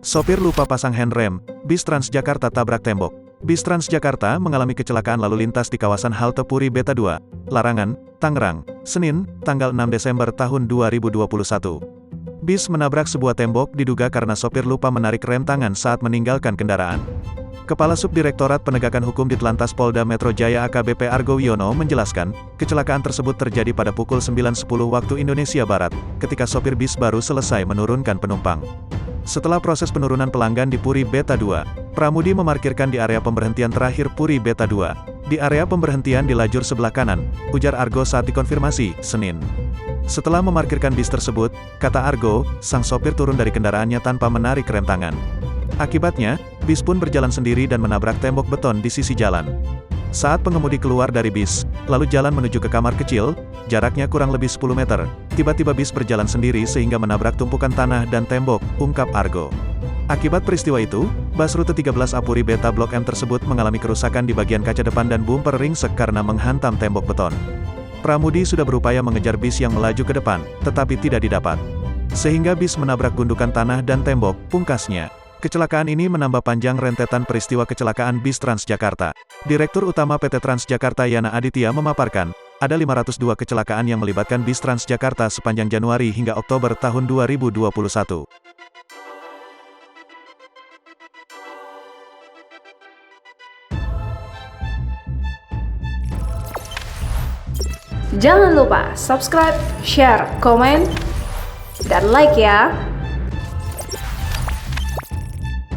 Sopir lupa pasang handrem, bis Transjakarta tabrak tembok. Bis Transjakarta mengalami kecelakaan lalu lintas di kawasan halte Puri Beta 2, Larangan, Tangerang, Senin, tanggal 6 Desember tahun 2021. Bis menabrak sebuah tembok diduga karena sopir lupa menarik rem tangan saat meninggalkan kendaraan. Kepala Subdirektorat Penegakan Hukum Ditlantas Polda Metro Jaya AKBP Argo Wiono menjelaskan, kecelakaan tersebut terjadi pada pukul 9.10 waktu Indonesia Barat, ketika sopir bis baru selesai menurunkan penumpang. Setelah proses penurunan pelanggan di Puri Beta 2, pramudi memarkirkan di area pemberhentian terakhir Puri Beta 2. Di area pemberhentian di lajur sebelah kanan, ujar Argo saat dikonfirmasi, Senin. Setelah memarkirkan bis tersebut, kata Argo, sang sopir turun dari kendaraannya tanpa menarik rem tangan. Akibatnya, bis pun berjalan sendiri dan menabrak tembok beton di sisi jalan. Saat pengemudi keluar dari bis, lalu jalan menuju ke kamar kecil, jaraknya kurang lebih 10 meter, tiba-tiba bis berjalan sendiri sehingga menabrak tumpukan tanah dan tembok, ungkap Argo. Akibat peristiwa itu, bus rute 13A Puri Beta Blok M tersebut mengalami kerusakan di bagian kaca depan dan bumper ringsek karena menghantam tembok beton. Pramudi sudah berupaya mengejar bis yang melaju ke depan, tetapi tidak didapat. Sehingga bis menabrak gundukan tanah dan tembok, pungkasnya. Kecelakaan ini menambah panjang rentetan peristiwa kecelakaan bis Transjakarta. Direktur Utama PT Transjakarta Yana Aditya memaparkan, ada 502 kecelakaan yang melibatkan bis Transjakarta sepanjang Januari hingga Oktober tahun 2021. Jangan lupa subscribe, share, komen, dan like ya!